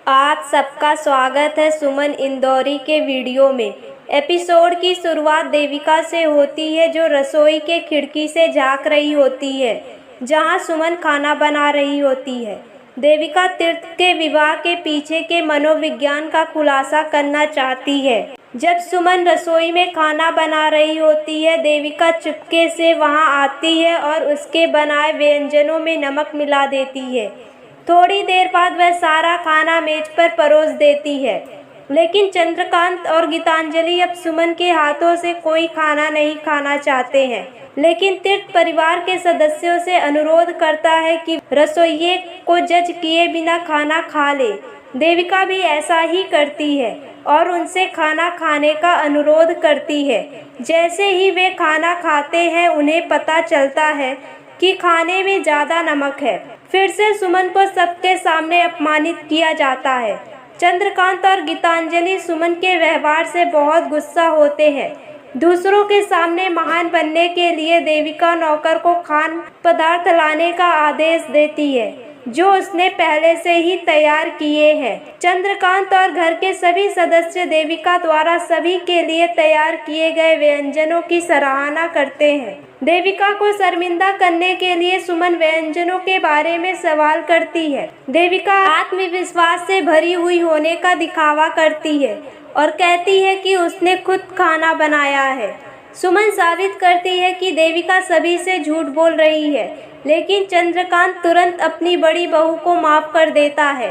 आप सबका स्वागत है सुमन इंदौरी के वीडियो में। एपिसोड की शुरुआत देविका से होती है, जो रसोई के खिड़की से झांक रही होती है जहां सुमन खाना बना रही होती है। देविका तीर्थ के विवाह के पीछे के मनोविज्ञान का खुलासा करना चाहती है। जब सुमन रसोई में खाना बना रही होती है, देविका चुपके से वहां आती है और उसके बनाए व्यंजनों में नमक मिला देती है। थोड़ी देर बाद वह सारा खाना मेज पर परोस देती है, लेकिन चंद्रकांत और गीतांजलि अब सुमन के हाथों से कोई खाना नहीं खाना चाहते हैं। लेकिन तीर्थ परिवार के सदस्यों से अनुरोध करता है कि रसोइये को जज किए बिना खाना खा ले। देविका भी ऐसा ही करती है और उनसे खाना खाने का अनुरोध करती है। जैसे ही वे खाना खाते हैं, उन्हें पता चलता है कि खाने में ज़्यादा नमक है। फिर से सुमन को सबके सामने अपमानित किया जाता है। चंद्रकांत और गीतांजलि सुमन के व्यवहार से बहुत गुस्सा होते हैं। दूसरों के सामने महान बनने के लिए देविका नौकर को खान पदार्थ लाने का आदेश देती है, जो उसने पहले से ही तैयार किए हैं। चंद्रकांत और घर के सभी सदस्य देविका द्वारा सभी के लिए तैयार किए गए व्यंजनों की सराहना करते हैं। देविका को शर्मिंदा करने के लिए सुमन व्यंजनों के बारे में सवाल करती है। देविका आत्मविश्वास से भरी हुई होने का दिखावा करती है और कहती है कि उसने खुद खाना बनाया है। सुमन साबित करती है कि देविका सभी से झूठ बोल रही है, लेकिन चंद्रकांत तुरंत अपनी बड़ी बहू को माफ कर देता है।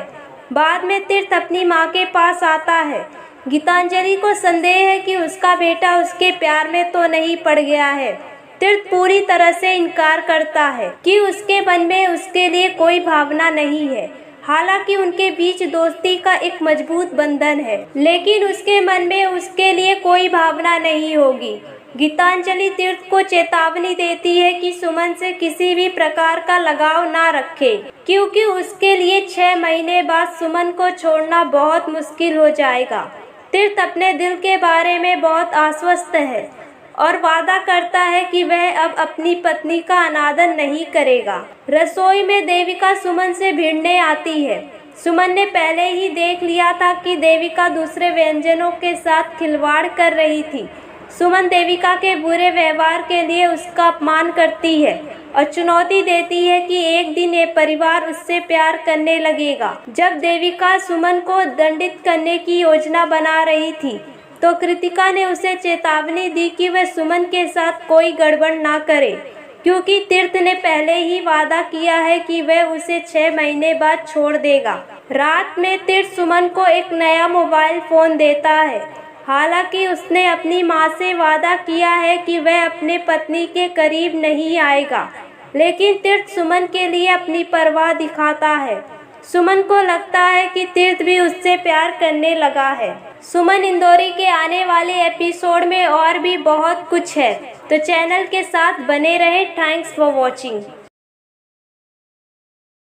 बाद में तीर्थ अपनी माँ के पास आता है। गीतांजलि को संदेह है कि उसका बेटा उसके प्यार में तो नहीं पड़ गया है। तीर्थ पूरी तरह से इनकार करता है कि उसके मन में उसके लिए कोई भावना नहीं है। हालांकि उनके बीच दोस्ती का एक मजबूत बंधन है, लेकिन उसके मन में उसके लिए कोई भावना नहीं होगी। गीतांजलि तीर्थ को चेतावनी देती है कि सुमन से किसी भी प्रकार का लगाव ना रखे, क्योंकि उसके लिए 6 महीने बाद सुमन को छोड़ना बहुत मुश्किल हो जाएगा। तीर्थ अपने दिल के बारे में बहुत आश्वस्त है और वादा करता है कि वह अब अपनी पत्नी का अनादर नहीं करेगा। रसोई में देविका सुमन से भिड़ने आती है। सुमन ने पहले ही देख लिया था कि देविका दूसरे व्यंजनों के साथ खिलवाड़ कर रही थी। सुमन देविका के बुरे व्यवहार के लिए उसका अपमान करती है और चुनौती देती है कि एक दिन ये परिवार उससे प्यार करने लगेगा। जब देविका सुमन को दंडित करने की योजना बना रही थी, तो कृतिका ने उसे चेतावनी दी कि वह सुमन के साथ कोई गड़बड़ ना करे, क्योंकि तीर्थ ने पहले ही वादा किया है कि वह उसे 6 महीने बाद छोड़ देगा। रात में तीर्थ सुमन को एक नया मोबाइल फोन देता है। हालांकि उसने अपनी माँ से वादा किया है कि वह अपने पत्नी के करीब नहीं आएगा, लेकिन तीर्थ सुमन के लिए अपनी परवाह दिखाता है। सुमन को लगता है कि तीर्थ भी उससे प्यार करने लगा है। सुमन इंदौरी के आने वाले एपिसोड में और भी बहुत कुछ है, तो चैनल के साथ बने रहे। Thanks for watching.